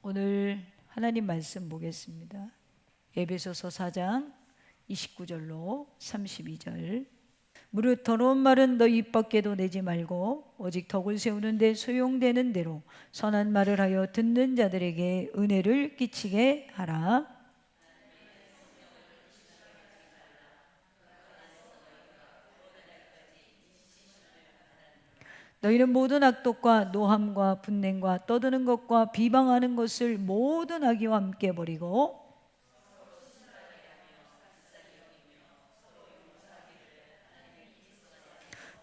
오늘 하나님 말씀 보겠습니다. 에베소서 4장 29절로 32절. 무릇 더러운 말은 너희 입 밖에도 내지 말고 오직 덕을 세우는 데 소용되는 대로 선한 말을 하여 듣는 자들에게 은혜를 끼치게 하라. 너희는 모든 악독과 노함과 분냉과 떠드는 것과 비방하는 것을 모든 악의와 함께 버리고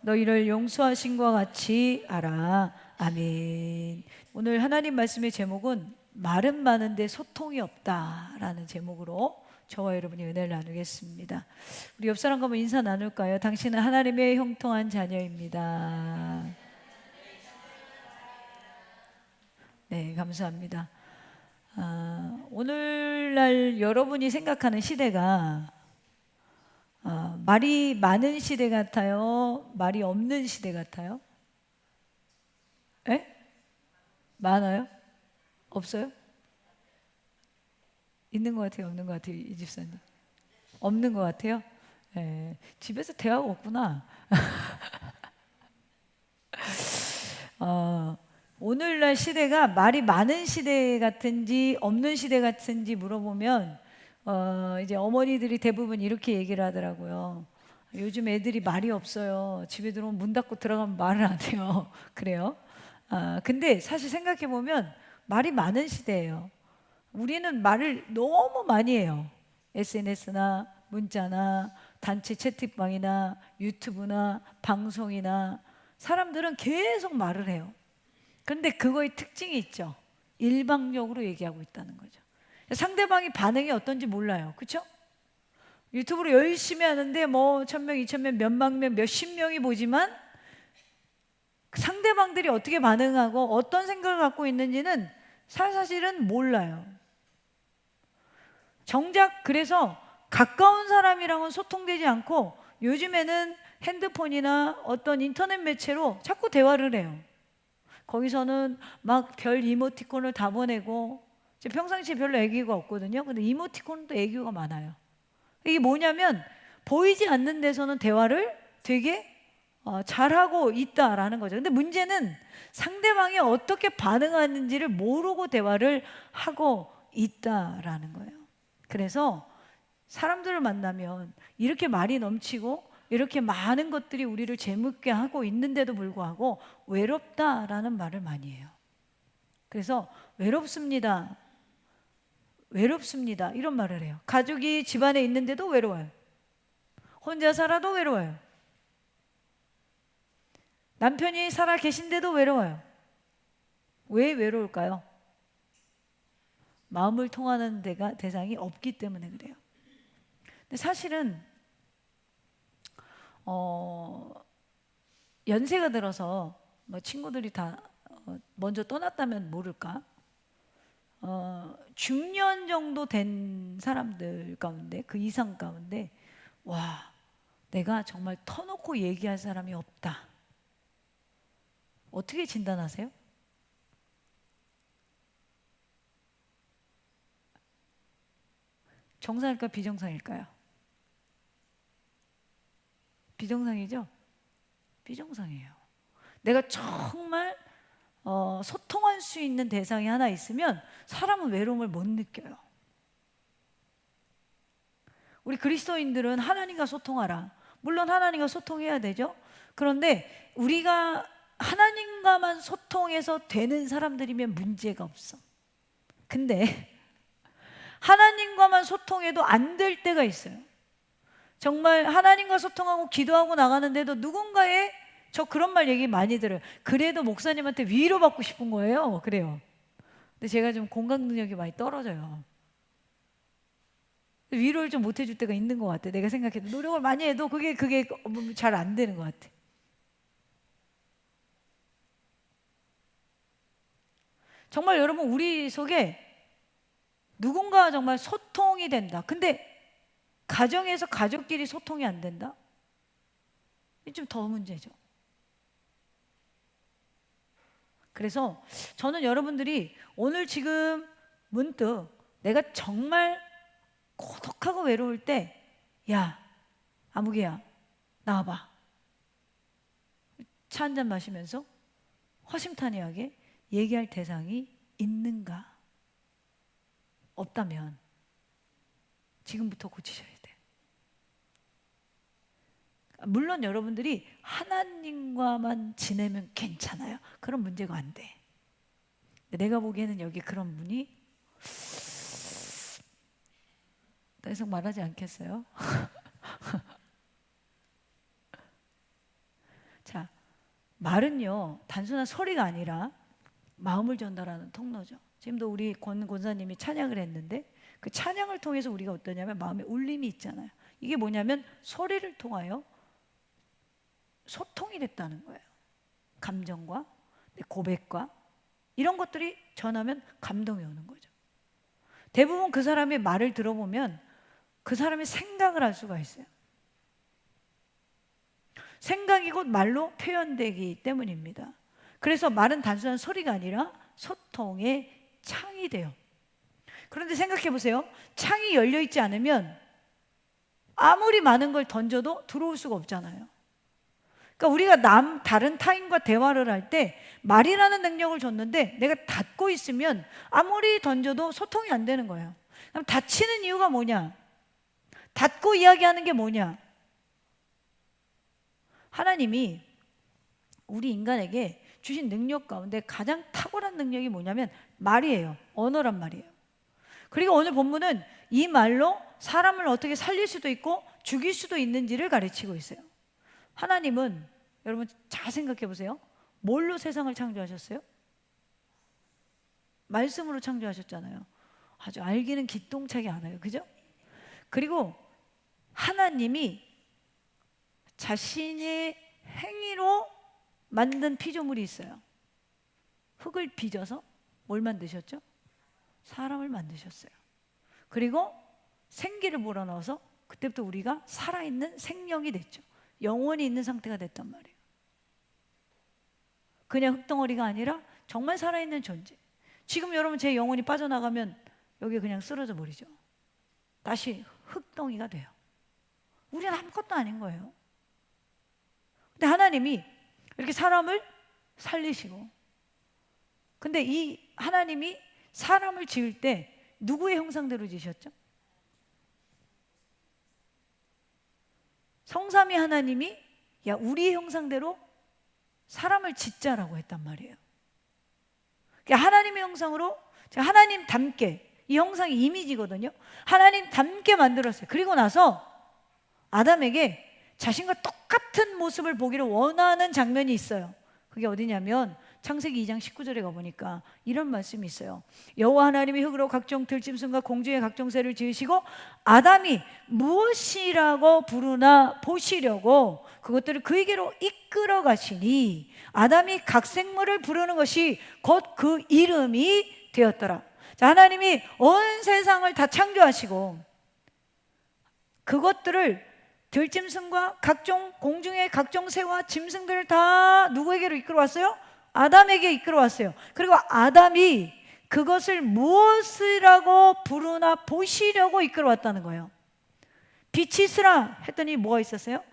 너희를 용서하신 것 같이 하라. 아멘. 오늘 하나님 말씀의 제목은 말은 많은데 소통이 없다라는 제목으로 저와 여러분이 은혜를 나누겠습니다. 우리 옆 사람과 한번 인사 나눌까요? 당신은 하나님의 형통한 자녀입니다. 네, 감사합니다. 오늘날 여러분이 생각하는 시대가 말이 많은 시대 같아요? 말이 없는 시대 같아요? 에? 많아요? 없어요? 있는 것 같아요? 없는 것 같아요? 이 집사님? 없는 것 같아요? 에, 집에서 대화가 없구나. 오늘날 시대가 말이 많은 시대 같은지 없는 시대 같은지 물어보면 이제 어머니들이 대부분 이렇게 얘기를 하더라고요. 요즘 애들이 말이 없어요. 집에 들어오면 문 닫고 들어가면 말을 안 해요. 그래요? 근데 사실 생각해 보면 말이 많은 시대예요. 우리는 말을 너무 많이 해요. SNS나 문자나 단체 채팅방이나 유튜브나 방송이나 사람들은 계속 말을 해요. 그런데 그거의 특징이 있죠. 일방적으로 얘기하고 있다는 거죠. 상대방이 반응이 어떤지 몰라요. 그렇죠? 유튜브로 열심히 하는데 뭐 1,000명, 2,000명, 몇만 명, 몇십 명이 보지만 상대방들이 어떻게 반응하고 어떤 생각을 갖고 있는지는 사실은 몰라요. 정작 그래서 가까운 사람이랑은 소통되지 않고 요즘에는 핸드폰이나 어떤 인터넷 매체로 자꾸 대화를 해요. 거기서는 막 별 이모티콘을 다 보내고 평상시에 별로 애교가 없거든요. 근데 이모티콘은 또 애교가 많아요. 이게 뭐냐면 보이지 않는 데서는 대화를 되게 잘하고 있다라는 거죠. 근데 문제는 상대방이 어떻게 반응하는지를 모르고 대화를 하고 있다라는 거예요. 그래서 사람들을 만나면 이렇게 말이 넘치고 이렇게 많은 것들이 우리를 재밌게 하고 있는데도 불구하고 외롭다라는 말을 많이 해요. 그래서 외롭습니다. 외롭습니다. 이런 말을 해요. 가족이 집안에 있는데도 외로워요. 혼자 살아도 외로워요. 남편이 살아 계신데도 외로워요. 왜 외로울까요? 마음을 통하는 대상이 없기 때문에 그래요. 근데 사실은 연세가 들어서 뭐 친구들이 다 먼저 떠났다면 모를까? 중년 정도 된 사람들 가운데 그 이상 가운데 와, 내가 정말 터놓고 얘기할 사람이 없다. 어떻게 진단하세요? 정상일까요? 비정상일까요? 비정상이죠? 비정상이에요. 내가 정말 소통할 수 있는 대상이 하나 있으면 사람은 외로움을 못 느껴요. 우리 그리스도인들은 하나님과 소통하라. 물론 하나님과 소통해야 되죠. 그런데 우리가 하나님과만 소통해서 되는 사람들이면 문제가 없어. 근데 하나님과만 소통해도 안 될 때가 있어요. 정말 하나님과 소통하고 기도하고 나가는데도 누군가의 저 그런 말 얘기 많이 들어요. 그래도 목사님한테 위로받고 싶은 거예요. 그래요. 근데 제가 좀 공감 능력이 많이 떨어져요. 위로를 좀 못 해줄 때가 있는 것 같아. 내가 생각해도 노력을 많이 해도 그게 잘 안 되는 것 같아. 정말 여러분 우리 속에 누군가 정말 소통이 된다. 근데 가정에서 가족끼리 소통이 안 된다? 이게 좀 더 문제죠. 그래서 저는 여러분들이 오늘 지금 문득 내가 정말 고독하고 외로울 때, 야, 아무개야, 나와봐. 차 한잔 마시면서 허심탄회하게 얘기할 대상이 있는가? 없다면 지금부터 고치셔야 돼. 물론 여러분들이 하나님과만 지내면 괜찮아요. 그런 문제가 안 돼. 내가 보기에는 여기 그런 분이 더 이상 말하지 않겠어요? 자, 말은요 단순한 소리가 아니라 마음을 전달하는 통로죠. 지금도 우리 권사님이 찬양을 했는데 그 찬양을 통해서 우리가 어떠냐면 마음에 울림이 있잖아요. 이게 뭐냐면 소리를 통하여 소통이 됐다는 거예요. 감정과 고백과 이런 것들이 전하면 감동이 오는 거죠. 대부분 그 사람의 말을 들어보면 그 사람의 생각을 알 수가 있어요. 생각이 곧 말로 표현되기 때문입니다. 그래서 말은 단순한 소리가 아니라 소통의 창이 돼요. 그런데 생각해 보세요. 창이 열려 있지 않으면 아무리 많은 걸 던져도 들어올 수가 없잖아요. 그러니까 우리가 다른 타인과 대화를 할 때 말이라는 능력을 줬는데 내가 닫고 있으면 아무리 던져도 소통이 안 되는 거예요. 그럼 닫히는 이유가 뭐냐? 닫고 이야기하는 게 뭐냐? 하나님이 우리 인간에게 주신 능력 가운데 가장 탁월한 능력이 뭐냐면 말이에요. 언어란 말이에요. 그리고 오늘 본문은 이 말로 사람을 어떻게 살릴 수도 있고 죽일 수도 있는지를 가르치고 있어요. 하나님은 여러분 잘 생각해 보세요. 뭘로 세상을 창조하셨어요? 말씀으로 창조하셨잖아요. 아주 알기는 기똥차게 않아요. 그죠? 그리고 하나님이 자신의 행위로 만든 피조물이 있어요. 흙을 빚어서 뭘 만드셨죠? 사람을 만드셨어요. 그리고 생기를 몰아넣어서 그때부터 우리가 살아있는 생명이 됐죠. 영원히 있는 상태가 됐단 말이에요. 그냥 흙덩어리가 아니라 정말 살아있는 존재. 지금 여러분 제 영혼이 빠져나가면 여기 그냥 쓰러져 버리죠. 다시 흙덩이가 돼요. 우리는 아무것도 아닌 거예요. 근데 하나님이 이렇게 사람을 살리시고, 근데 이 하나님이 사람을 지을 때 누구의 형상대로 지으셨죠? 성삼위 하나님이 야 우리의 형상대로 사람을 짓자라고 했단 말이에요. 그러니까 하나님의 형상으로 하나님 닮게, 이 형상이 이미지거든요. 하나님 닮게 만들었어요. 그리고 나서 아담에게 자신과 똑같은 모습을 보기를 원하는 장면이 있어요. 그게 어디냐면 창세기 2장 19절에 가보니까 이런 말씀이 있어요. 여호와 하나님이 흙으로 각종 들짐승과 공중의 각종 새를 지으시고 아담이 무엇이라고 부르나 보시려고 그것들을 그에게로 이끌어 가시니 아담이 각 생물을 부르는 것이 곧 그 이름이 되었더라. 자, 하나님이 온 세상을 다 창조하시고 그것들을 들짐승과 각종 공중의 각종 새와 짐승들을 다 누구에게로 이끌어 왔어요? 아담에게 이끌어 왔어요. 그리고 아담이 그것을 무엇이라고 부르나 보시려고 이끌어 왔다는 거예요. 빛이 있으라 했더니 뭐가 있었어요?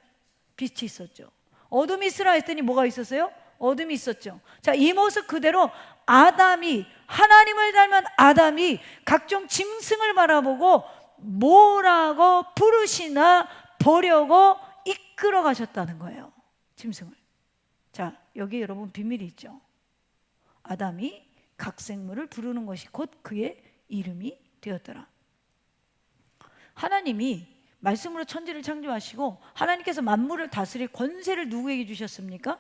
빛이 있었죠. 어둠이 있으라 했더니 뭐가 있었어요? 어둠이 있었죠. 자, 이 모습 그대로 아담이, 하나님을 닮은 아담이 각종 짐승을 바라보고 뭐라고 부르시나 보려고 이끌어 가셨다는 거예요. 짐승을. 자, 여기 여러분 비밀이 있죠. 아담이 각 생물을 부르는 것이 곧 그의 이름이 되었더라. 하나님이 말씀으로 천지를 창조하시고 하나님께서 만물을 다스릴 권세를 누구에게 주셨습니까?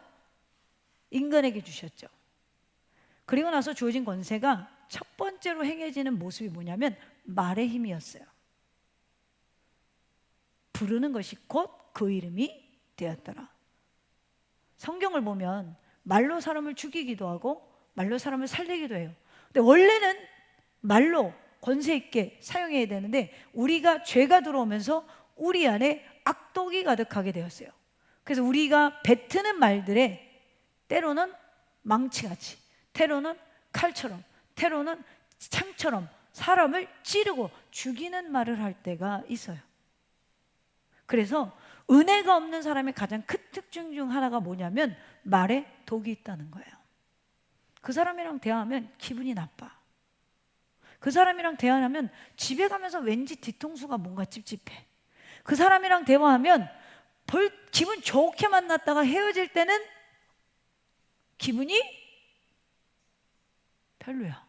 인간에게 주셨죠. 그리고 나서 주어진 권세가 첫 번째로 행해지는 모습이 뭐냐면 말의 힘이었어요. 부르는 것이 곧 그 이름이 되었더라. 성경을 보면 말로 사람을 죽이기도 하고 말로 사람을 살리기도 해요. 근데 원래는 말로 권세 있게 사용해야 되는데 우리가 죄가 들어오면서 우리 안에 악독이 가득하게 되었어요. 그래서 우리가 뱉는 말들에 때로는 망치같이, 때로는 칼처럼, 때로는 창처럼 사람을 찌르고 죽이는 말을 할 때가 있어요. 그래서 은혜가 없는 사람의 가장 큰 특징 중 하나가 뭐냐면 말에 독이 있다는 거예요. 그 사람이랑 대화하면 기분이 나빠. 그 사람이랑 대화하면 집에 가면서 왠지 뒤통수가 뭔가 찝찝해. 그 사람이랑 대화하면 기분 좋게 만났다가 헤어질 때는 기분이 별로야.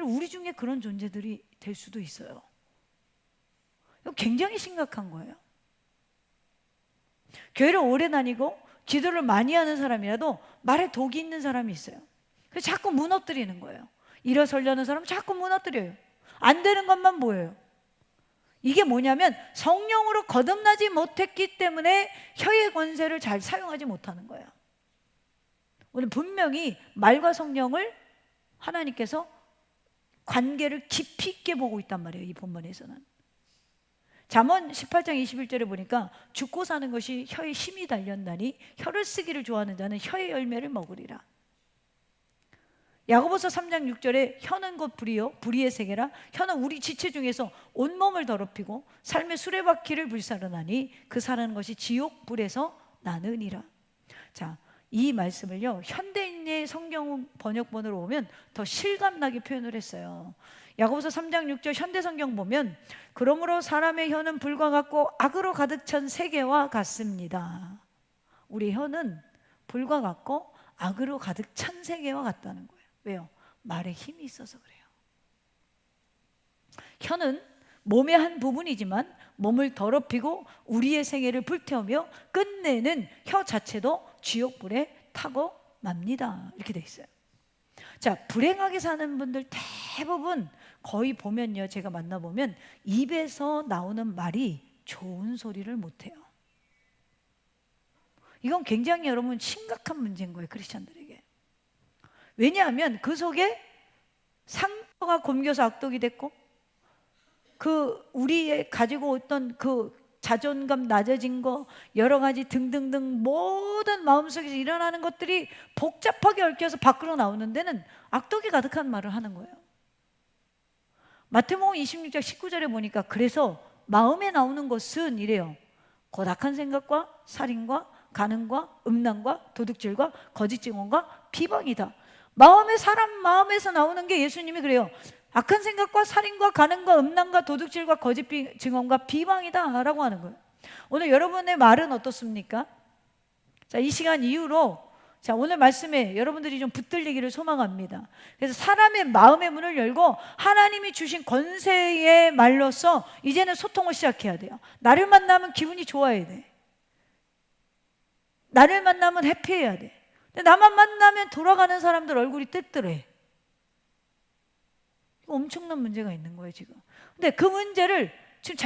우리 중에 그런 존재들이 될 수도 있어요. 이거 굉장히 심각한 거예요. 교회를 오래 다니고 기도를 많이 하는 사람이라도 말에 독이 있는 사람이 있어요. 그래서 자꾸 무너뜨리는 거예요. 일어서려는 사람은 자꾸 무너뜨려요. 안 되는 것만 보여요. 이게 뭐냐면 성령으로 거듭나지 못했기 때문에 혀의 권세를 잘 사용하지 못하는 거예요. 오늘 분명히 말과 성령을 하나님께서 관계를 깊이 있게 보고 있단 말이에요. 이 본문에서는. 잠언 18장 21절에 보니까 죽고 사는 것이 혀에 힘이 달렸나니 혀를 쓰기를 좋아하는 자는 혀의 열매를 먹으리라. 야고보서 3장 6절에 혀는 곧 불이요 불의의 세계라. 혀는 우리 지체 중에서 온몸을 더럽히고 삶의 수레바퀴를 불사르나니 그 사는 것이 지옥 불에서 나느니라. 자, 이 말씀을요 현대인의 성경 번역본으로 보면 더 실감나게 표현을 했어요. 야고보서 3장 6절 현대 성경 보면 그러므로 사람의 혀는 불과 같고 악으로 가득 찬 세계와 같습니다. 우리 혀는 불과 같고 악으로 가득 찬 세계와 같다는 거예요. 왜요? 말에 힘이 있어서 그래요. 혀는 몸의 한 부분이지만 몸을 더럽히고 우리의 생애를 불태우며 끝내는 혀 자체도 지옥불에 타고 맙니다. 이렇게 돼 있어요. 자, 불행하게 사는 분들 대부분 거의 보면요, 제가 만나보면 입에서 나오는 말이 좋은 소리를 못해요. 이건 굉장히 여러분 심각한 문제인 거예요, 크리스찬들에게. 왜냐하면 그 속에 상처가 곰겨서 악독이 됐고 우리의 가지고 있던 자존감 낮아진 거 여러 가지 등등등 모든 마음속에서 일어나는 것들이 복잡하게 얽혀서 밖으로 나오는 데는 악독이 가득한 말을 하는 거예요. 마태복음 26장 19절에 보니까 그래서 마음에 나오는 것은 이래요. 곧 악한 생각과 살인과 간음과 음란과 도둑질과 거짓 증언과 비방이다. 사람 마음에서 나오는 게 예수님이 그래요. 악한 생각과 살인과 간음과 음란과 도둑질과 거짓 증언과 비방이다 라고 하는 거예요. 오늘 여러분의 말은 어떻습니까? 자, 이 시간 이후로 오늘 말씀에 여러분들이 좀 붙들리기를 소망합니다. 그래서 사람의 마음의 문을 열고 하나님이 주신 권세의 말로서 이제는 소통을 시작해야 돼요. 나를 만나면 기분이 좋아야 돼. 나를 만나면 해피해야 돼. 근데 나만 만나면 돌아가는 사람들 얼굴이 뜨뜻해. 엄청난 문제가 있는 거예요 지금. 근데 그 문제를 지금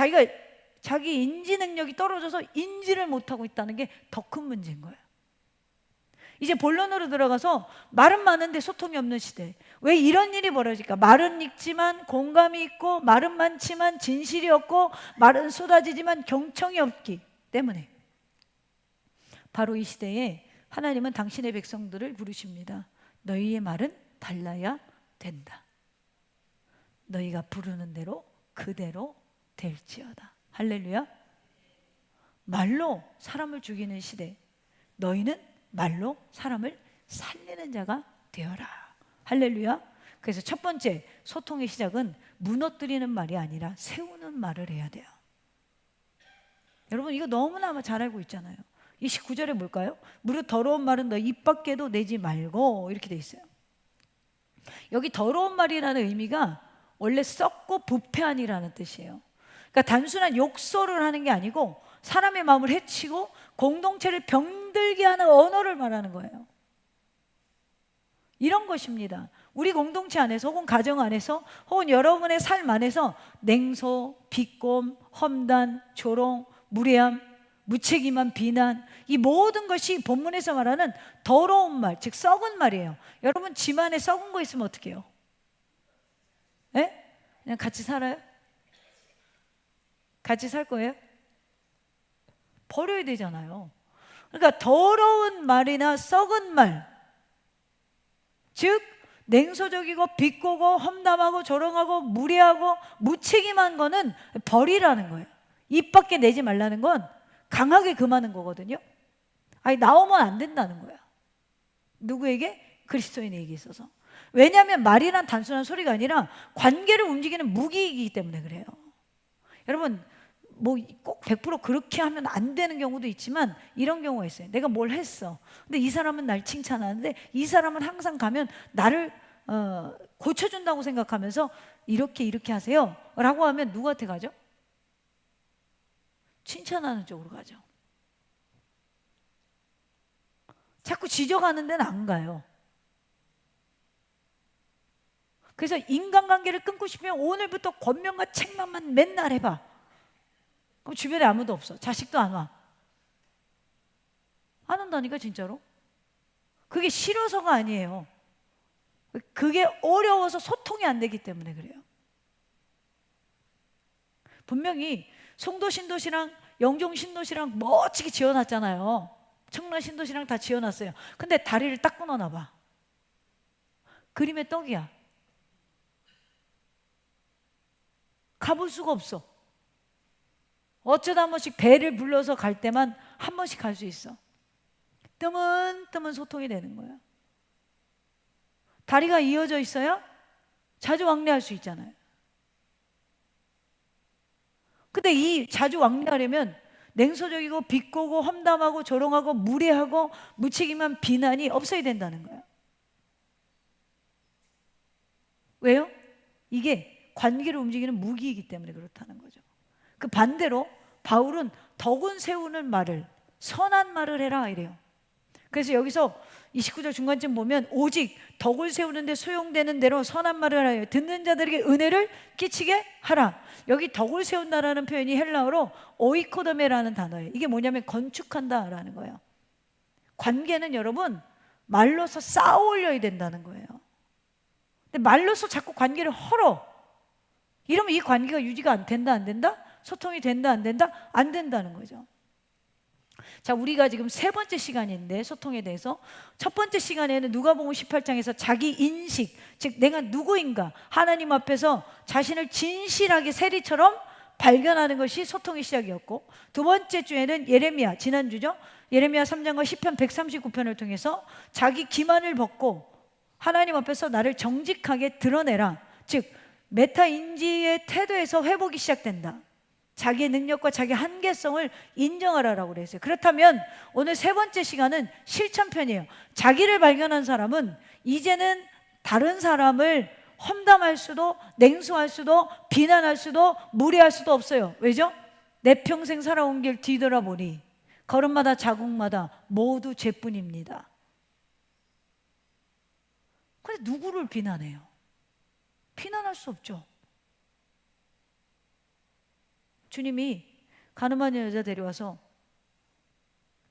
자기 인지 능력이 떨어져서 인지를 못하고 있다는 게 더 큰 문제인 거예요. 이제 본론으로 들어가서 말은 많은데 소통이 없는 시대. 왜 이런 일이 벌어질까? 말은 읽지만 공감이 있고 말은 많지만 진실이 없고 말은 쏟아지지만 경청이 없기 때문에 바로 이 시대에 하나님은 당신의 백성들을 부르십니다. 너희의 말은 달라야 된다. 너희가 부르는 대로 그대로 될지어다. 할렐루야. 말로 사람을 죽이는 시대, 너희는 말로 사람을 살리는 자가 되어라. 할렐루야. 그래서 첫 번째 소통의 시작은 무너뜨리는 말이 아니라 세우는 말을 해야 돼요. 여러분 이거 너무나 잘 알고 있잖아요. 이 19절에 뭘까요? 무릇 더러운 말은 너 입 밖에도 내지 말고 이렇게 돼 있어요. 여기 더러운 말이라는 의미가 원래 썩고 부패한이라는 뜻이에요. 그러니까 단순한 욕설을 하는 게 아니고 사람의 마음을 해치고 공동체를 병들게 하는 언어를 말하는 거예요. 이런 것입니다. 우리 공동체 안에서 혹은 가정 안에서 혹은 여러분의 삶 안에서 냉소, 비꼼, 험단, 조롱, 무례함, 무책임한 비난, 이 모든 것이 본문에서 말하는 더러운 말, 즉 썩은 말이에요. 여러분 집안에 썩은 거 있으면 어떻게 해요? 네? 그냥 같이 살아요? 같이 살 거예요? 버려야 되잖아요. 그러니까 더러운 말이나 썩은 말, 즉 냉소적이고 비꼬고 험담하고 조롱하고 무례하고 무책임한 거는 버리라는 거예요. 입 밖에 내지 말라는 건 강하게 금하는 거거든요. 아니, 나오면 안 된다는 거야. 누구에게? 그리스도인에게 있어서. 왜냐하면 말이란 단순한 소리가 아니라 관계를 움직이는 무기이기 때문에 그래요. 여러분, 뭐 꼭 100% 그렇게 하면 안 되는 경우도 있지만 이런 경우가 있어요. 내가 뭘 했어. 근데 이 사람은 날 칭찬하는데 이 사람은 항상 가면 나를 고쳐준다고 생각하면서 이렇게 하세요 라고 하면 누구한테 가죠? 칭찬하는 쪽으로 가죠. 자꾸 지적하는 데는 안 가요. 그래서 인간관계를 끊고 싶으면 오늘부터 권면과 책망만 맨날 해봐. 그럼 주변에 아무도 없어. 자식도 안 와. 안 온다니까 진짜로. 그게 싫어서가 아니에요. 그게 어려워서 소통이 안 되기 때문에 그래요. 분명히 송도 신도시랑 영종 신도시랑 멋지게 지어놨잖아요. 청라 신도시랑 다 지어놨어요. 근데 다리를 딱 끊어놔 봐. 그림의 떡이야. 가볼 수가 없어. 어쩌다 한 번씩 배를 불러서 갈 때만 한 번씩 갈 수 있어. 뜨문뜨문 소통이 되는 거야. 다리가 이어져 있어야 자주 왕래할 수 있잖아요. 근데 이 자주 왕래하려면 냉소적이고 비꼬고 험담하고 조롱하고 무례하고 무책임한 비난이 없어야 된다는 거야. 왜요? 이게 관계를 움직이는 무기이기 때문에 그렇다는 거죠. 그 반대로 바울은 덕은 세우는 말을, 선한 말을 해라 이래요. 그래서 여기서 29절 중간쯤 보면 오직 덕을 세우는데 소용되는 대로 선한 말을 하여 듣는 자들에게 은혜를 끼치게 하라. 여기 덕을 세운다라는 표현이 헬라어로 오이코도메라는 단어예요. 이게 뭐냐면 건축한다라는 거예요. 관계는 여러분 말로서 쌓아 올려야 된다는 거예요. 근데 말로서 자꾸 관계를 헐어. 이러면 이 관계가 유지가 안 된다? 소통이 된다? 안 된다는 거죠. 자, 우리가 지금 세 번째 시간인데 소통에 대해서 첫 번째 시간에는 누가복음 18장에서 자기 인식, 즉 내가 누구인가 하나님 앞에서 자신을 진실하게 세리처럼 발견하는 것이 소통의 시작이었고, 두 번째 주에는 예레미야, 지난주죠, 예레미야 3장과 시편 139편을 통해서 자기 기만을 벗고 하나님 앞에서 나를 정직하게 드러내라, 즉 메타인지의 태도에서 회복이 시작된다. 자기의 능력과 자기 한계성을 인정하라라고 그랬어요. 그렇다면 오늘 세 번째 시간은 실천편이에요. 자기를 발견한 사람은 이제는 다른 사람을 험담할 수도 냉소할 수도 비난할 수도 무례할 수도 없어요. 왜죠? 내 평생 살아온 길 뒤돌아보니 걸음마다 자국마다 모두 죄뿐입니다. 근데 누구를 비난해요? 비난할 수 없죠. 주님이 가늠한 여자 데려와서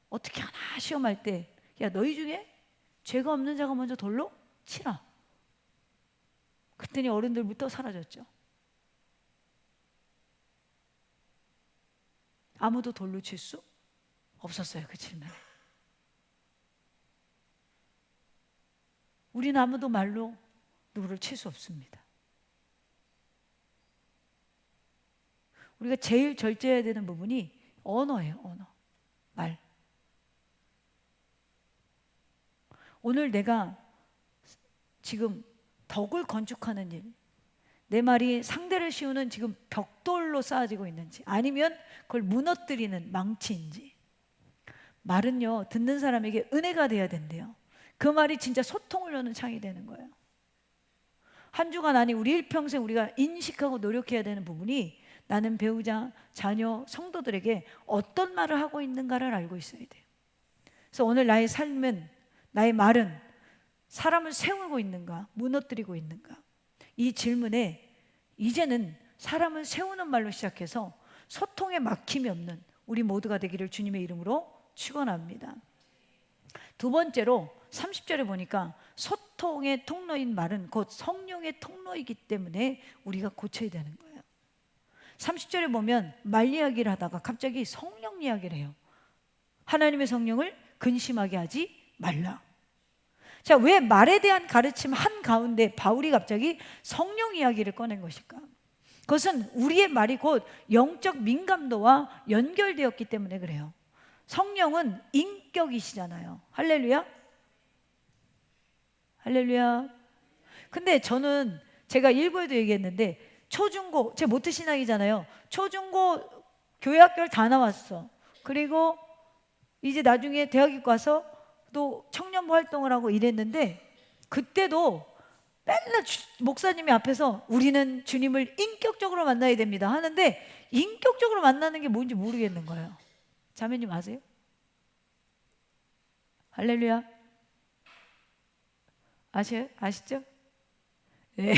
어떻게 하나 시험할 때, 야, 너희 중에 죄가 없는 자가 먼저 돌로 치라. 그랬더니 어른들부터 사라졌죠. 아무도 돌로 칠 수 없었어요, 그 질문에. 우리는 아무도 말로 누구를 칠 수 없습니다. 우리가 제일 절제해야 되는 부분이 언어예요. 언어, 말. 오늘 내가 지금 덕을 건축하는 일, 내 말이 상대를 씌우는 지금 벽돌로 쌓아지고 있는지, 아니면 그걸 무너뜨리는 망치인지. 말은요, 듣는 사람에게 은혜가 돼야 된대요. 그 말이 진짜 소통을 여는 창이 되는 거예요. 한 주간 아니 우리 일평생 우리가 인식하고 노력해야 되는 부분이, 나는 배우자, 자녀, 성도들에게 어떤 말을 하고 있는가를 알고 있어야 돼요. 그래서 오늘 나의 삶은, 나의 말은 사람을 세우고 있는가, 무너뜨리고 있는가? 이 질문에 이제는 사람을 세우는 말로 시작해서 소통에 막힘이 없는 우리 모두가 되기를 주님의 이름으로 축원합니다. 두 번째로 30절에 보니까 소통의 통로인 말은 곧 성령의 통로이기 때문에 우리가 고쳐야 되는 거예요. 30절에 보면 말 이야기를 하다가 갑자기 성령 이야기를 해요. 하나님의 성령을 근심하게 하지 말라. 자, 왜 말에 대한 가르침 한가운데 바울이 갑자기 성령 이야기를 꺼낸 것일까? 그것은 우리의 말이 곧 영적 민감도와 연결되었기 때문에 그래요. 성령은 인격이시잖아요. 할렐루야? 할렐루야. 근데 저는 제가 일부에도 얘기했는데 초중고, 제 모태 신학이잖아요. 초중고 교회 학교를 다 나왔어. 그리고 이제 나중에 대학에 가서 또 청년부 활동을 하고 이랬는데, 그때도 맨날 목사님이 앞에서 우리는 주님을 인격적으로 만나야 됩니다 하는데, 인격적으로 만나는 게 뭔지 모르겠는 거예요. 자매님 아세요? 할렐루야. 아시죠? 네.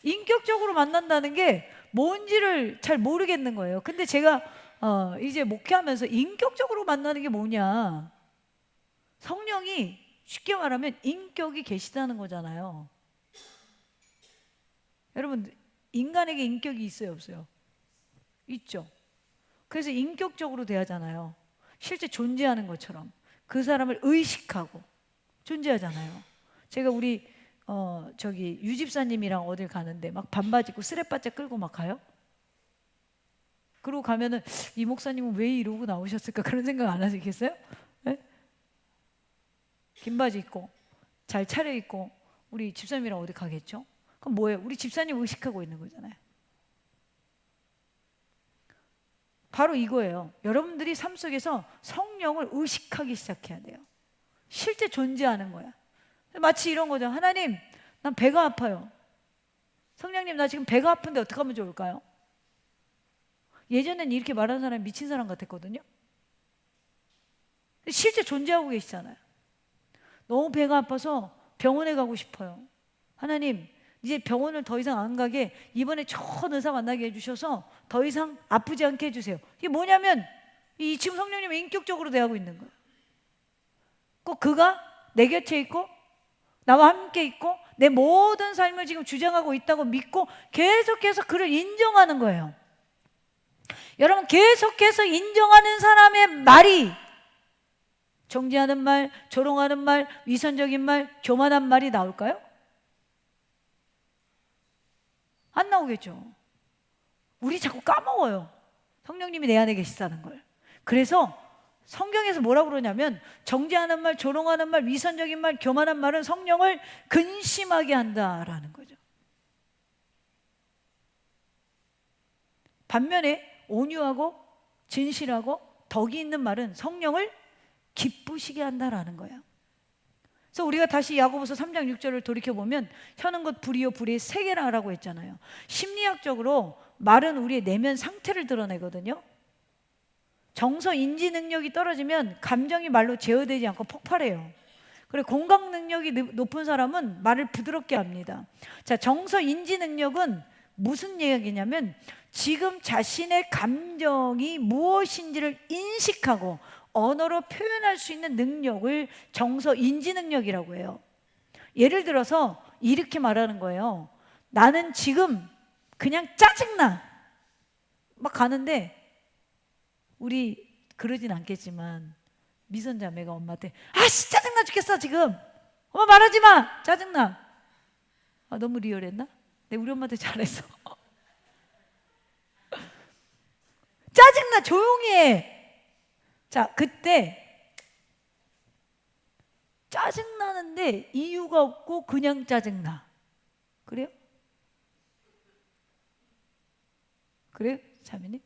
인격적으로 만난다는 게 뭔지를 잘 모르겠는 거예요. 근데 제가 이제 목회하면서 인격적으로 만나는 게 뭐냐, 성령이 쉽게 말하면 인격이 계시다는 거잖아요. 여러분, 인간에게 인격이 있어요, 없어요? 있죠. 그래서 인격적으로 대하잖아요. 실제 존재하는 것처럼 그 사람을 의식하고 존재하잖아요. 제가 우리 저기 유집사님이랑 어딜 가는데 막 반바지 입고 쓰레빠짝 끌고 막 가요. 그러고 가면은 이 목사님은 왜 이러고 나오셨을까, 그런 생각 안 하시겠어요? 네? 긴 바지 입고 잘 차려입고 우리 집사님이랑 어디 가겠죠? 그럼 뭐예요? 우리 집사님 의식하고 있는 거잖아요. 바로 이거예요. 여러분들이 삶 속에서 성령을 의식하기 시작해야 돼요. 실제 존재하는 거야. 마치 이런 거죠. 하나님, 난 배가 아파요. 성령님, 나 지금 배가 아픈데 어떻게 하면 좋을까요? 예전엔 이렇게 말하는 사람이 미친 사람 같았거든요. 실제 존재하고 계시잖아요. 너무 배가 아파서 병원에 가고 싶어요. 하나님, 이제 병원을 더 이상 안 가게 이번에 좋은 의사 만나게 해주셔서 더 이상 아프지 않게 해주세요. 이게 뭐냐면 이 지금 성령님이 인격적으로 대하고 있는 거예요. 꼭 그가 내 곁에 있고 나와 함께 있고 내 모든 삶을 지금 주장하고 있다고 믿고 계속해서 그를 인정하는 거예요. 여러분, 계속해서 인정하는 사람의 말이 정죄하는 말, 조롱하는 말, 위선적인 말, 교만한 말이 나올까요? 안 나오겠죠. 우리 자꾸 까먹어요. 성령님이 내 안에 계시다는 걸. 그래서 성경에서 뭐라고 그러냐면 정죄하는 말, 조롱하는 말, 위선적인 말, 교만한 말은 성령을 근심하게 한다라는 거죠. 반면에 온유하고 진실하고 덕이 있는 말은 성령을 기쁘시게 한다라는 거예요. 그래서 우리가 다시 야고보서 3장 6절을 돌이켜보면 혀는 곧 불이요 불의 세계라라고 했잖아요. 심리학적으로 말은 우리의 내면 상태를 드러내거든요. 정서 인지 능력이 떨어지면 감정이 말로 제어되지 않고 폭발해요. 그리고 공감 능력이 높은 사람은 말을 부드럽게 합니다. 자, 정서 인지 능력은 무슨 얘기냐면 지금 자신의 감정이 무엇인지를 인식하고 언어로 표현할 수 있는 능력을 정서 인지 능력이라고 해요. 예를 들어서 이렇게 말하는 거예요. 나는 지금 그냥 짜증나. 막 가는데 우리 그러진 않겠지만 미선자매가 엄마한테 아씨 짜증나 죽겠어 지금. 엄마 말하지 마. 짜증나. 아, 너무 리얼했나? 네, 우리 엄마한테 잘했어. 짜증나. 조용히 해. 자, 그때 짜증나는데 이유가 없고 그냥 짜증나. 그래요? 그래요? 자매님?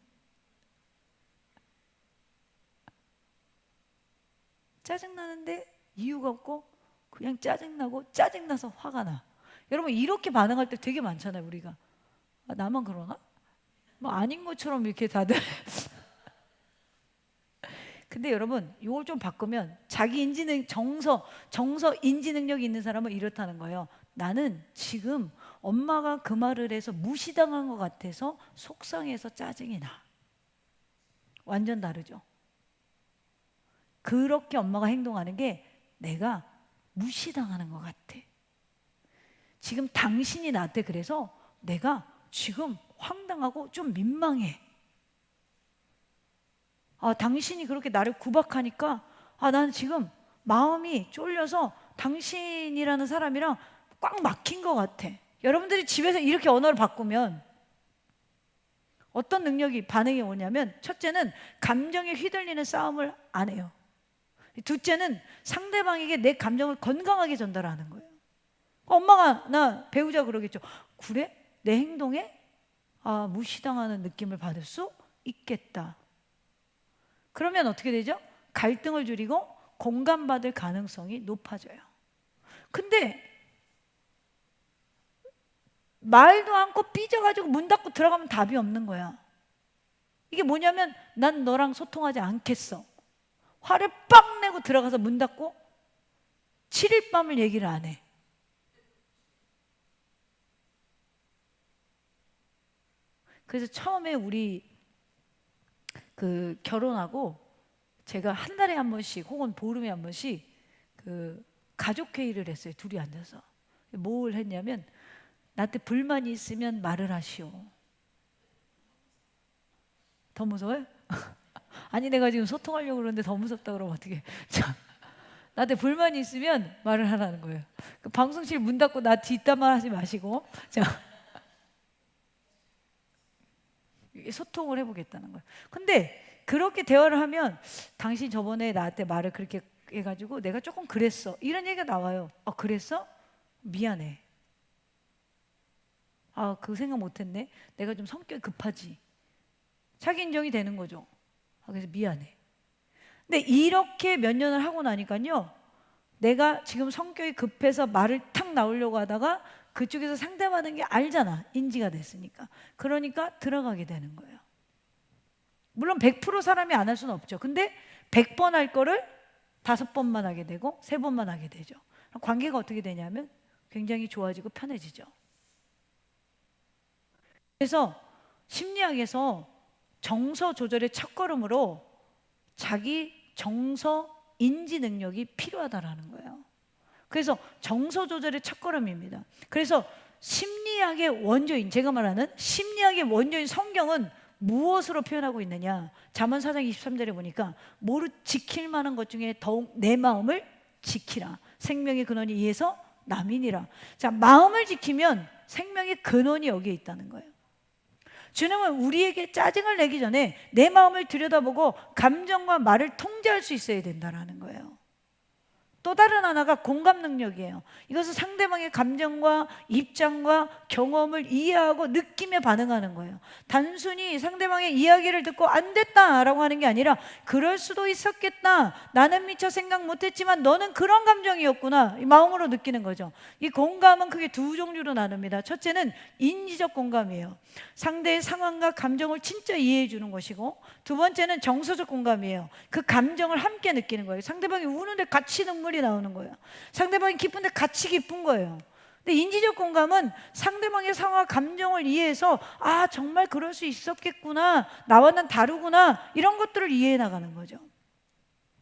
짜증나는데 이유가 없고 그냥 짜증나고 짜증나서 화가 나. 여러분, 이렇게 반응할 때 되게 많잖아요. 우리가 아, 나만 그러나? 뭐 아닌 것처럼 이렇게 다들 근데 여러분, 이걸 좀 바꾸면 자기 인지능 정서 인지 능력이 있는 사람은 이렇다는 거예요. 나는 지금 엄마가 그 말을 해서 무시당한 것 같아서 속상해서 짜증이 나. 완전 다르죠. 그렇게 엄마가 행동하는 게 내가 무시당하는 것 같아. 지금 당신이 나한테 그래서 내가 지금 황당하고 좀 민망해. 아, 당신이 그렇게 나를 구박하니까 아, 나는 지금 마음이 쫄려서 당신이라는 사람이랑 꽉 막힌 것 같아. 여러분들이 집에서 이렇게 언어를 바꾸면 어떤 능력이 반응이 오냐면, 첫째는 감정에 휘둘리는 싸움을 안 해요. 둘째는 상대방에게 내 감정을 건강하게 전달하는 거예요. 엄마가 나 배우자 그러겠죠. 그래? 내 행동에 무시당하는 느낌을 받을 수 있겠다. 그러면 어떻게 되죠? 갈등을 줄이고 공감받을 가능성이 높아져요. 근데 말도 않고 삐져가지고 문 닫고 들어가면 답이 없는 거야. 이게 뭐냐면, 난 너랑 소통하지 않겠어. 화를 빡 내고 들어가서 문 닫고 7일 밤을 얘기를 안 해. 그래서 처음에 우리 결혼하고 제가 한 달에 한 번씩 혹은 보름에 한 번씩 가족회의를 했어요. 둘이 앉아서. 뭘 했냐면, 나한테 불만이 있으면 말을 하시오. 더 무서워요? 아니, 내가 지금 소통하려고 그러는데 더 무섭다 그러면 어떡해. 자, 나한테 불만이 있으면 말을 하라는 거예요. 방송실 문 닫고 나 뒷담화 하지 마시고, 자, 소통을 해보겠다는 거예요. 근데 그렇게 대화를 하면, 당신 저번에 나한테 말을 그렇게 해가지고 내가 조금 그랬어, 이런 얘기가 나와요. 그랬어? 미안해. 그 생각 못했네. 내가 좀 성격이 급하지. 자기 인정이 되는 거죠. 그래서 미안해. 근데 이렇게 몇 년을 하고 나니까요, 내가 지금 성격이 급해서 말을 탁 나오려고 하다가 그쪽에서 상대받은 게 알잖아. 인지가 됐으니까. 그러니까 들어가게 되는 거예요. 물론 100% 사람이 안 할 수는 없죠. 근데 100번 할 거를 5번만 하게 되고 3번만 하게 되죠. 관계가 어떻게 되냐면 굉장히 좋아지고 편해지죠. 그래서 심리학에서 정서 조절의 첫걸음으로 자기 정서 인지 능력이 필요하다라는 거예요. 그래서 정서 조절의 첫걸음입니다. 그래서 심리학의 원조인, 제가 말하는 심리학의 원조인 성경은 무엇으로 표현하고 있느냐? 잠언 4장 23절에 보니까 뭐로 지킬 만한 것 중에 더욱 내 마음을 지키라. 생명의 근원이 이에서 남이니라. 자, 마음을 지키면 생명의 근원이 여기에 있다는 거예요. 주님은 우리에게 짜증을 내기 전에 내 마음을 들여다보고 감정과 말을 통제할 수 있어야 된다는 거예요. 또 다른 하나가 공감 능력이에요. 이것은 상대방의 감정과 입장과 경험을 이해하고 느낌에 반응하는 거예요. 단순히 상대방의 이야기를 듣고 안 됐다라고 하는 게 아니라, 그럴 수도 있었겠다, 나는 미처 생각 못했지만 너는 그런 감정이었구나, 이 마음으로 느끼는 거죠. 이 공감은 크게 두 종류로 나눕니다. 첫째는 인지적 공감이에요. 상대의 상황과 감정을 진짜 이해해 주는 것이고, 두 번째는 정서적 공감이에요. 그 감정을 함께 느끼는 거예요. 상대방이 우는데 같이 눈물이 나오는 거예요. 상대방이 기쁜데 같이 기쁜 거예요. 근데 인지적 공감은 상대방의 상황, 감정을 이해해서 정말 그럴 수 있었겠구나, 나와는 다르구나, 이런 것들을 이해해 나가는 거죠.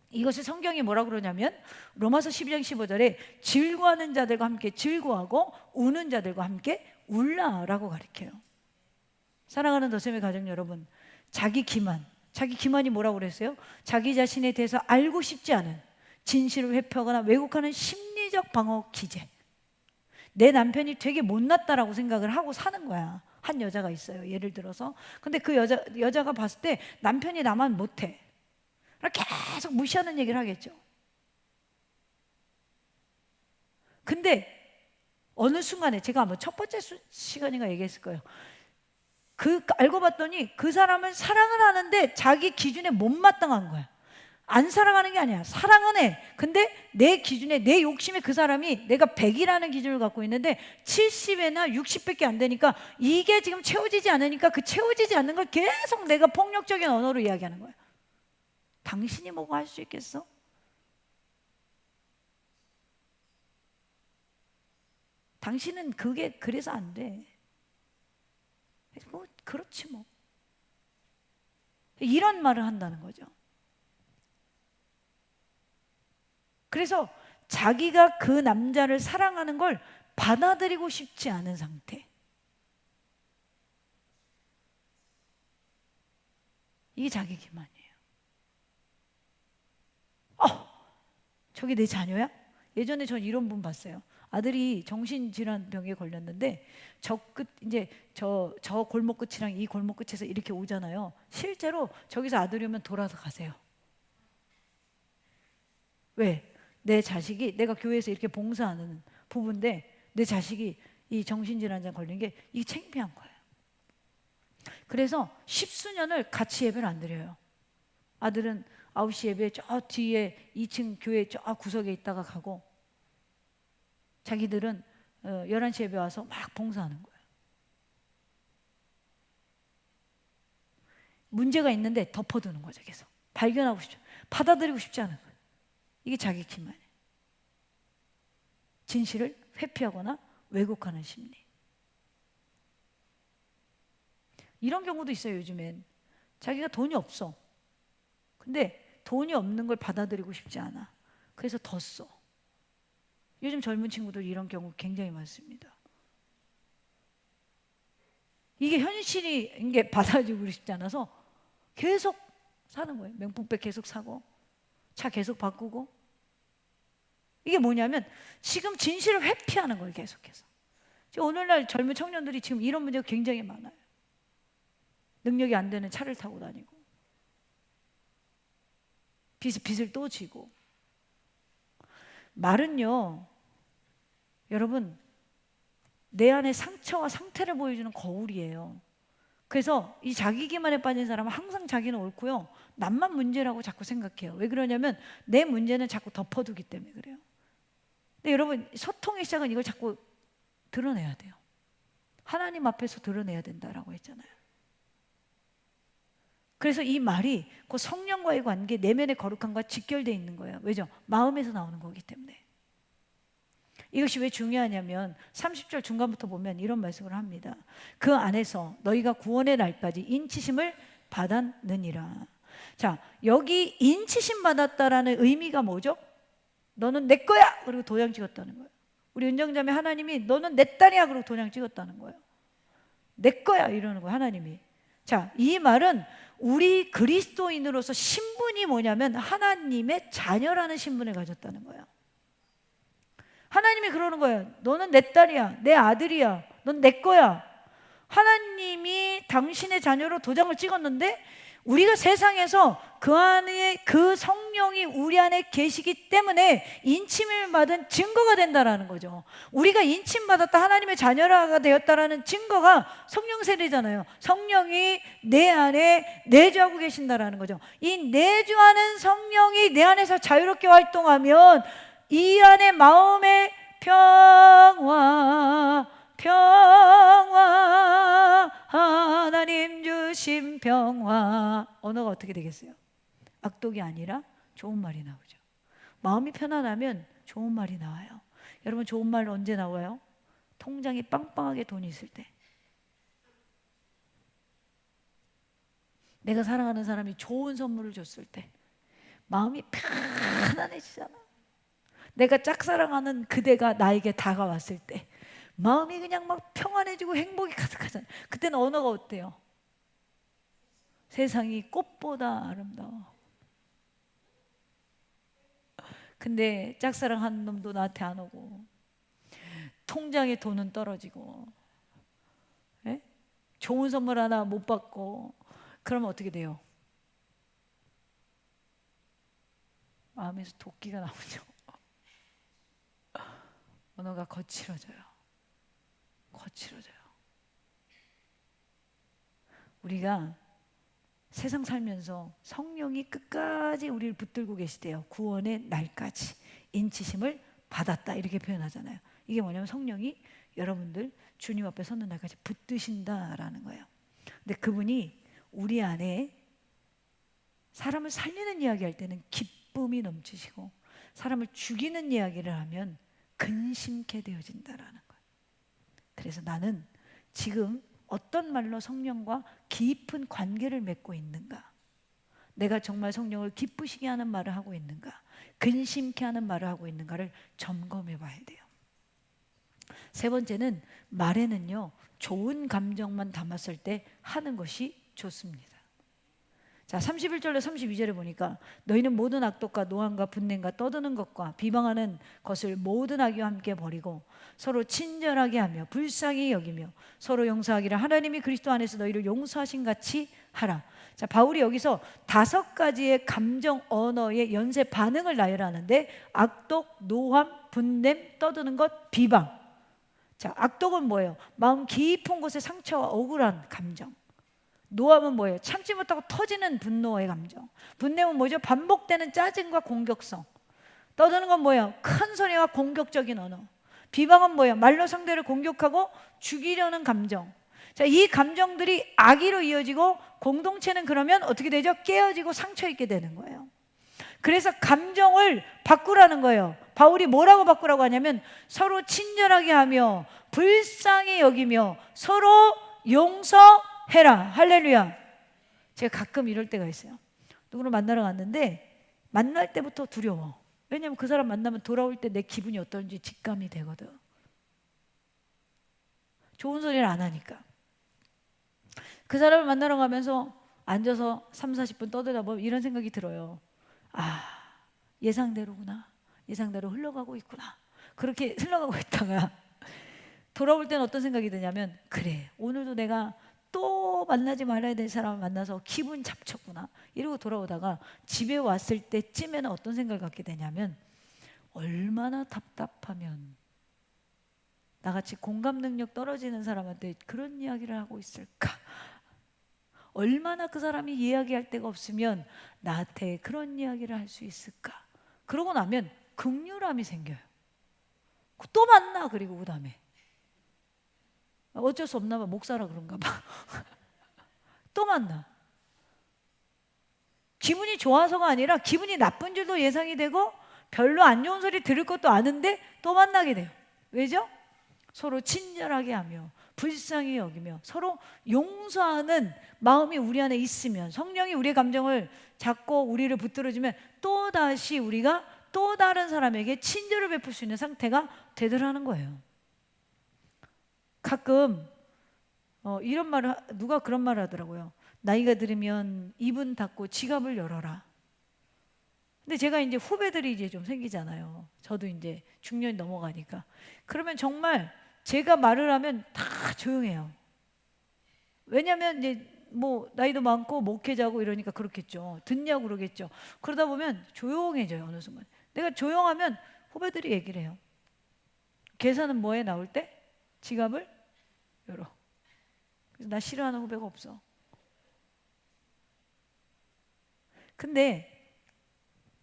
이것을 성경이 뭐라고 그러냐면, 로마서 12장 15절에 즐거워하는 자들과 함께 즐거워하고 우는 자들과 함께 울라라고 가르쳐요. 사랑하는 더셈의 가족 여러분, 자기 기만이 뭐라고 그랬어요? 자기 자신에 대해서 알고 싶지 않은, 진실을 회피하거나 왜곡하는 심리적 방어 기제. 내 남편이 되게 못났다라고 생각을 하고 사는 거야. 한 여자가 있어요, 예를 들어서. 근데 그 여자가 봤을 때 남편이 나만 못해, 계속 무시하는 얘기를 하겠죠. 근데 어느 순간에, 제가 아마 첫 번째 시간인가 얘기했을 거예요. 알고 봤더니 그 사람은 사랑을 하는데 자기 기준에 못마땅한 거야. 안 사랑하는 게 아니야. 사랑은 해. 근데 내 기준에, 내 욕심에 그 사람이, 내가 100이라는 기준을 갖고 있는데 70에나 60밖에 안 되니까, 이게 지금 채워지지 않으니까 그 채워지지 않는 걸 계속 내가 폭력적인 언어로 이야기하는 거야. 당신이 뭐가 할 수 있겠어? 당신은 그게 그래서 안 돼. 그렇지 뭐. 이런 말을 한다는 거죠. 그래서 자기가 그 남자를 사랑하는 걸 받아들이고 싶지 않은 상태. 이게 자기 기만이에요. 저게 내 자녀야? 예전에 전 이런 분 봤어요. 아들이 정신질환병에 걸렸는데 저 골목 끝이랑 이 골목 끝에서 이렇게 오잖아요. 실제로 저기서 아들이 오면 돌아서 가세요. 왜? 내 자식이, 내가 교회에서 이렇게 봉사하는 부부인데 내 자식이 이 정신질환에 걸린 게 이게 창피한 거예요. 그래서 10수년을 같이 예배를 안 드려요. 아들은 9시 예배 저 뒤에 2층 교회 저 구석에 있다가 가고, 자기들은 11시 예배 와서 막 봉사하는 거예요. 문제가 있는데 덮어두는 거죠. 계속 발견하고 싶죠. 받아들이고 싶지 않은 거예요. 이게 자격심만이에요. 진실을 회피하거나 왜곡하는 심리. 이런 경우도 있어요. 요즘엔 자기가 돈이 없어. 근데 돈이 없는 걸 받아들이고 싶지 않아. 그래서 더 써. 요즘 젊은 친구들 이런 경우 굉장히 많습니다. 이게 현실인 게 받아들이고 싶지 않아서 계속 사는 거예요. 명품백 계속 사고 차 계속 바꾸고. 이게 뭐냐면 지금 진실을 회피하는 거예요. 계속해서. 오늘날 젊은 청년들이 지금 이런 문제가 굉장히 많아요. 능력이 안 되는 차를 타고 다니고 빚을 또 지고. 말은요, 여러분, 내 안의 상처와 상태를 보여주는 거울이에요. 그래서 이 자기 기만에 빠진 사람은 항상 자기는 옳고요, 남만 문제라고 자꾸 생각해요. 왜 그러냐면 내 문제는 자꾸 덮어두기 때문에 그래요. 근데 여러분, 소통의 시작은 이걸 자꾸 드러내야 돼요. 하나님 앞에서 드러내야 된다라고 했잖아요. 그래서 이 말이 그 성령과의 관계, 내면의 거룩함과 직결되어 있는 거예요. 왜죠? 마음에서 나오는 거기 때문에. 이것이 왜 중요하냐면 30절 중간부터 보면 이런 말씀을 합니다. 그 안에서 너희가 구원의 날까지 인치심을 받았느니라. 자, 여기 인치심 받았다라는 의미가 뭐죠? 너는 내 거야! 그리고 도장 찍었다는 거예요. 우리 은정자매 하나님이 너는 내 딸이야! 그리고 도장 찍었다는 거예요. 내 거야! 이러는 거예요, 하나님이. 자, 이 말은 우리 그리스도인으로서 신분이 뭐냐면 하나님의 자녀라는 신분을 가졌다는 거예요. 하나님이 그러는 거예요. 너는 내 딸이야, 내 아들이야, 넌 내 거야. 하나님이 당신의 자녀로 도장을 찍었는데 우리가 세상에서 그 안에 그 성령이 우리 안에 계시기 때문에 인침을 받은 증거가 된다라는 거죠. 우리가 인침받았다, 하나님의 자녀가 되었다라는 증거가 성령 세례잖아요. 성령이 내 안에 내주하고 계신다라는 거죠. 이 내주하는 성령이 내 안에서 자유롭게 활동하면 이 안에 마음의 평화, 하나님 주신 평화. 언어가 어떻게 되겠어요? 악독이 아니라 좋은 말이 나오죠. 마음이 편안하면 좋은 말이 나와요. 여러분, 좋은 말 언제 나와요? 통장에 빵빵하게 돈이 있을 때. 내가 사랑하는 사람이 좋은 선물을 줬을 때 마음이 편안해지잖아. 내가 짝사랑하는 그대가 나에게 다가왔을 때 마음이 그냥 막 평안해지고 행복이 가득하잖아요. 그때는 언어가 어때요? 세상이 꽃보다 아름다워. 근데 짝사랑하는 놈도 나한테 안 오고 통장에 돈은 떨어지고, 에? 좋은 선물 하나 못 받고, 그러면 어떻게 돼요? 마음에서 도끼가 나오죠. 언어가 거칠어져요. 거칠어져요. 우리가 세상 살면서 성령이 끝까지 우리를 붙들고 계시대요. 구원의 날까지 인치심을 받았다, 이렇게 표현하잖아요. 이게 뭐냐면 성령이 여러분들 주님 앞에 서는 날까지 붙드신다라는 거예요. 근데 그분이 우리 안에 사람을 살리는 이야기 할 때는 기쁨이 넘치시고, 사람을 죽이는 이야기를 하면 근심케 되어진다라는 거예요. 그래서 나는 지금 어떤 말로 성령과 깊은 관계를 맺고 있는가? 내가 정말 성령을 기쁘시게 하는 말을 하고 있는가? 근심케 하는 말을 하고 있는가를 점검해 봐야 돼요. 세 번째는, 말에는요, 좋은 감정만 담았을 때 하는 것이 좋습니다. 자, 31절로 32절에 보니까 너희는 모든 악독과 노함과 분냄과 떠드는 것과 비방하는 것을 모든 악의와 함께 버리고 서로 친절하게 하며 불쌍히 여기며 서로 용서하기를 하나님이 그리스도 안에서 너희를 용서하신 같이 하라. 자, 바울이 여기서 5가지의 감정 언어의 연쇄 반응을 나열하는데 악독, 노함, 분냄, 떠드는 것, 비방. 자, 악독은 뭐예요? 마음 깊은 곳에 상처와 억울한 감정. 노함은 뭐예요? 참지 못하고 터지는 분노의 감정. 분냄은 뭐죠? 반복되는 짜증과 공격성. 떠드는 건 뭐예요? 큰 소리와 공격적인 언어. 비방은 뭐예요? 말로 상대를 공격하고 죽이려는 감정. 자, 이 감정들이 악의로 이어지고 공동체는 그러면 어떻게 되죠? 깨어지고 상처 입게 되는 거예요. 그래서 감정을 바꾸라는 거예요. 바울이 뭐라고 바꾸라고 하냐면 서로 친절하게 하며 불쌍히 여기며 서로 용서해라. 할렐루야. 제가 가끔 이럴 때가 있어요. 누구를 만나러 갔는데 만날 때부터 두려워. 왜냐하면 그 사람 만나면 돌아올 때 내 기분이 어떤지 직감이 되거든. 좋은 소리를 안 하니까. 그 사람을 만나러 가면서 앉아서 3, 40분 떠들다 보면 이런 생각이 들어요. 아, 예상대로구나. 예상대로 흘러가고 있구나. 그렇게 흘러가고 있다가 돌아올 때는 어떤 생각이 드냐면 그래, 오늘도 내가 또 만나지 말아야 될 사람을 만나서 기분 잡쳤구나. 이러고 돌아오다가 집에 왔을 때쯤에는 어떤 생각을 갖게 되냐면 얼마나 답답하면 나같이 공감 능력 떨어지는 사람한테 그런 이야기를 하고 있을까? 얼마나 그 사람이 이야기할 데가 없으면 나한테 그런 이야기를 할 수 있을까? 그러고 나면 긍휼함이 생겨요. 또 만나. 그리고 그 다음에 어쩔 수 없나 봐. 목사라 그런가 봐. 또 만나. 기분이 좋아서가 아니라 기분이 나쁜 줄도 예상이 되고 별로 안 좋은 소리 들을 것도 아는데 또 만나게 돼요. 왜죠? 서로 친절하게 하며 불쌍히 여기며 서로 용서하는 마음이 우리 안에 있으면, 성령이 우리의 감정을 잡고 우리를 붙들어주면 또다시 우리가 또 다른 사람에게 친절을 베풀 수 있는 상태가 되더라는 거예요. 가끔 이런 말을, 누가 그런 말을 하더라고요. 나이가 들으면 입은 닫고 지갑을 열어라. 근데 제가 이제 후배들이 이제 좀 생기잖아요. 저도 이제 중년이 넘어가니까. 그러면 정말 제가 말을 하면 다 조용해요. 왜냐면 이제 뭐 나이도 많고 목회자고 이러니까 그렇겠죠. 듣냐고 그러겠죠. 그러다 보면 조용해져요. 어느 순간 내가 조용하면 후배들이 얘기를 해요. 계산은 뭐에 나올 때? 지갑을 열어. 그래서 나 싫어하는 후배가 없어. 근데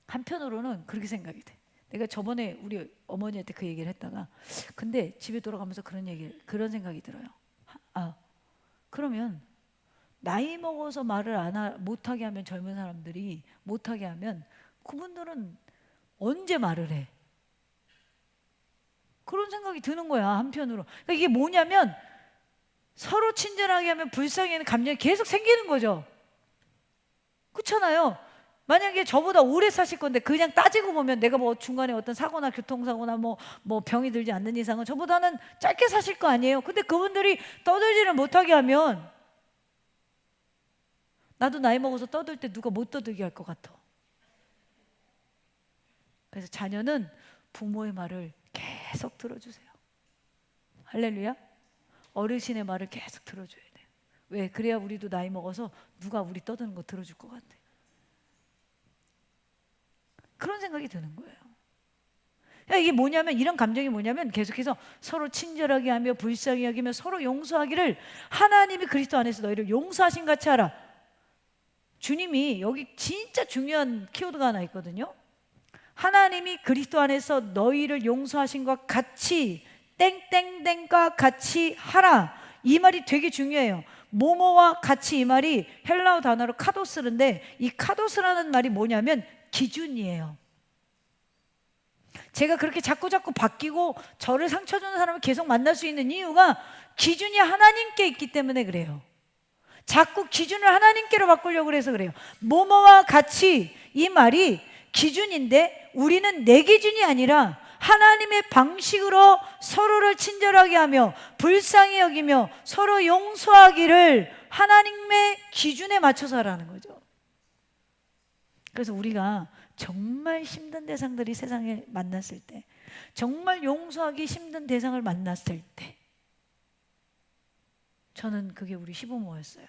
한편으로는 그렇게 생각이 돼. 내가 저번에 우리 어머니한테 그 얘기를 했다가 근데 집에 돌아가면서 그런 생각이 들어요. 그러면 나이 먹어서 말을 못하게 하면, 젊은 사람들이 못하게 하면 그분들은 언제 말을 해? 그런 생각이 드는 거야. 한편으로. 그러니까 이게 뭐냐면 서로 친절하게 하면 불쌍히 하는 감정이 계속 생기는 거죠. 그렇잖아요. 만약에 저보다 오래 사실 건데 그냥 따지고 보면 내가 뭐 중간에 어떤 사고나 교통사고나 뭐 병이 들지 않는 이상은 저보다는 짧게 사실 거 아니에요. 근데 그분들이 떠들지를 못하게 하면 나도 나이 먹어서 떠들 때 누가 못 떠들게 할 것 같아. 그래서 자녀는 부모의 말을 계속 들어주세요. 할렐루야. 어르신의 말을 계속 들어줘야 돼요. 왜? 그래야 우리도 나이 먹어서 누가 우리 떠드는 거 들어줄 것 같아. 그런 생각이 드는 거예요. 그러니까 이게 뭐냐면, 이런 감정이 뭐냐면 계속해서 서로 친절하게 하며 불쌍히 여기며 서로 용서하기를 하나님이 그리스도 안에서 너희를 용서하신 같이 하라. 주님이 여기 진짜 중요한 키워드가 하나 있거든요. 하나님이 그리스도 안에서 너희를 용서하신 것 같이 땡땡땡과 같이 하라. 이 말이 되게 중요해요. 뭐뭐와 같이, 이 말이 헬라어 단어로 카도스인데 이 카도스라는 말이 뭐냐면 기준이에요. 제가 그렇게 자꾸 바뀌고 저를 상처 주는 사람을 계속 만날 수 있는 이유가 기준이 하나님께 있기 때문에 그래요. 자꾸 기준을 하나님께로 바꾸려고 해서 그래요. 뭐뭐와 같이, 이 말이 기준인데 우리는 내 기준이 아니라 하나님의 방식으로 서로를 친절하게 하며 불쌍히 여기며 서로 용서하기를 하나님의 기준에 맞춰서 하라는 거죠. 그래서 우리가 정말 힘든 대상들이 세상에 만났을 때, 정말 용서하기 힘든 대상을 만났을 때, 저는 그게 우리 시부모였어요.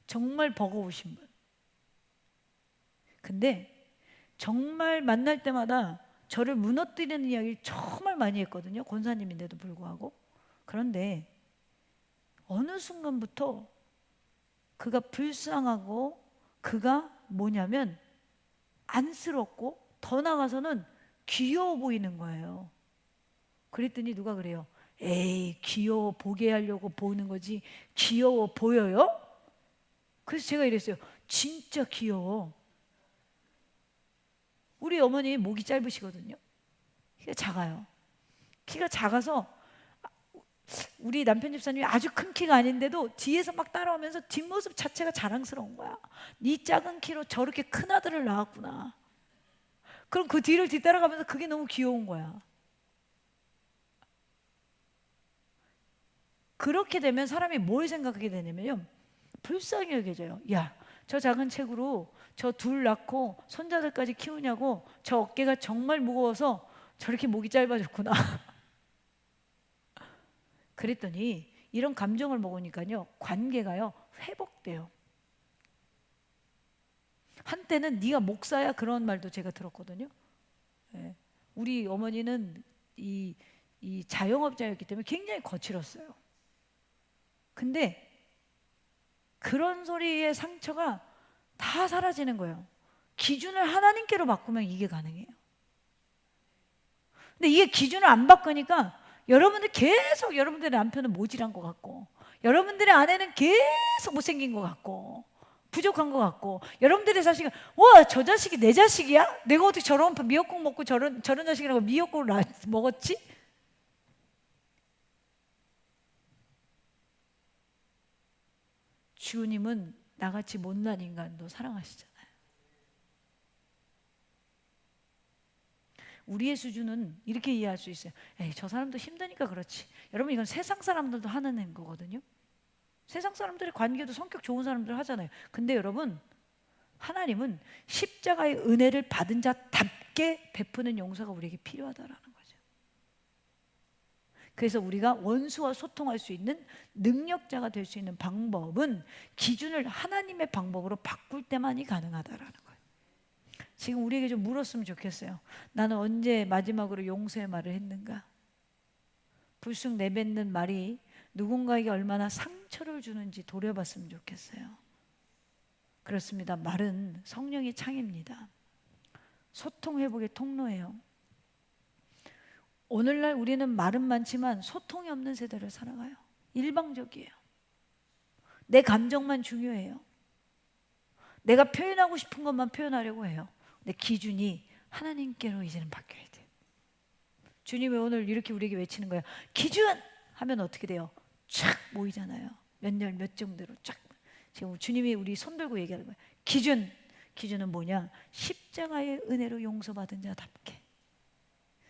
정말 버거우신 분. 근데 정말 만날 때마다 저를 무너뜨리는 이야기를 정말 많이 했거든요. 권사님인데도 불구하고. 그런데 어느 순간부터 그가 불쌍하고 그가 뭐냐면 안쓰럽고 더 나아가서는 귀여워 보이는 거예요. 그랬더니 누가 그래요. 에이, 귀여워 보게 하려고 보는 거지 귀여워 보여요? 그래서 제가 이랬어요. 진짜 귀여워. 우리 어머니 목이 짧으시거든요. 키가 작아요. 키가 작아서 우리 남편 집사님이 아주 큰 키가 아닌데도 뒤에서 막 따라오면서 뒷모습 자체가 자랑스러운 거야. 네 작은 키로 저렇게 큰 아들을 낳았구나. 그럼 그 뒤를 뒤따라가면서 그게 너무 귀여운 거야. 그렇게 되면 사람이 뭘 생각하게 되냐면요, 불쌍히 여겨져요. 야, 저 작은 체구로 저 둘 낳고 손자들까지 키우냐고, 저 어깨가 정말 무거워서 저렇게 목이 짧아졌구나. 그랬더니 이런 감정을 먹으니까요, 관계가요 회복돼요. 한때는 네가 목사야, 그런 말도 제가 들었거든요. 예. 우리 어머니는 이 자영업자였기 때문에 굉장히 거칠었어요. 근데 그런 소리의 상처가 다 사라지는 거예요. 기준을 하나님께로 바꾸면 이게 가능해요. 근데 이게 기준을 안 바꾸니까 여러분들 계속 여러분들의 남편은 모질한 것 같고, 여러분들의 아내는 계속 못생긴 것 같고, 부족한 것 같고, 여러분들의 자식은 와, 저 자식이 내 자식이야? 내가 어떻게 저런 미역국 먹고 저런 자식이라고 미역국을 먹었지? 주님은 나같이 못난 인간도 사랑하시잖아요. 우리의 수준은 이렇게 이해할 수 있어요. 에이, 저 사람도 힘드니까 그렇지. 여러분, 이건 세상 사람들도 하는 거거든요. 세상 사람들의 관계도 성격 좋은 사람들 하잖아요. 근데 여러분, 하나님은 십자가의 은혜를 받은 자답게 베푸는 용서가 우리에게 필요하다라는 거죠. 그래서 우리가 원수와 소통할 수 있는 능력자가 될 수 있는 방법은 기준을 하나님의 방법으로 바꿀 때만이 가능하다라는 거예요. 지금 우리에게 좀 물었으면 좋겠어요. 나는 언제 마지막으로 용서의 말을 했는가? 불쑥 내뱉는 말이 누군가에게 얼마나 상처를 주는지 돌아봤으면 좋겠어요. 그렇습니다. 말은 성령의 창입니다. 소통 회복의 통로예요. 오늘날 우리는 말은 많지만 소통이 없는 세대를 살아가요. 일방적이에요. 내 감정만 중요해요. 내가 표현하고 싶은 것만 표현하려고 해요. 근데 기준이 하나님께로 이제는 바뀌어야 돼요. 주님이 오늘 이렇게 우리에게 외치는 거예요. 기준! 하면 어떻게 돼요? 쫙 모이잖아요. 몇 년 몇 정도로 쫙. 지금 주님이 우리 손 들고 얘기하는 거예요. 기준은 뭐냐? 십자가의 은혜로 용서받은 자답게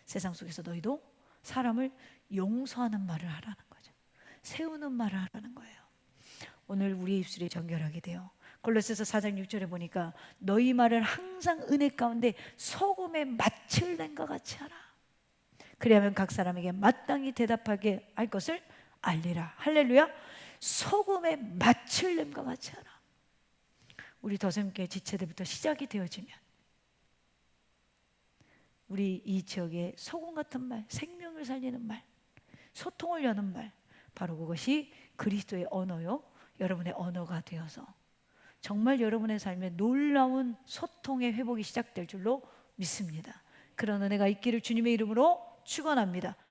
세상 속에서 너희도 사람을 용서하는 말을 하라는 거죠. 세우는 말을 하라는 거예요. 오늘 우리의 입술이 정결하게 돼요. 골로새서 4장 6절에 보니까 너희 말을 항상 은혜 가운데 소금에 맛을 낸 것 같이 하라. 그리하면 각 사람에게 마땅히 대답하게 할 것을 알리라. 할렐루야. 소금에 맛을 낸 것 같이 하라. 우리 더샘교회 지체들부터 시작이 되어지면 우리 이 지역에 소금 같은 말, 생명을 살리는 말, 소통을 여는 말, 바로 그것이 그리스도의 언어요, 여러분의 언어가 되어서 정말 여러분의 삶에 놀라운 소통의 회복이 시작될 줄로 믿습니다. 그런 은혜가 있기를 주님의 이름으로 축원합니다.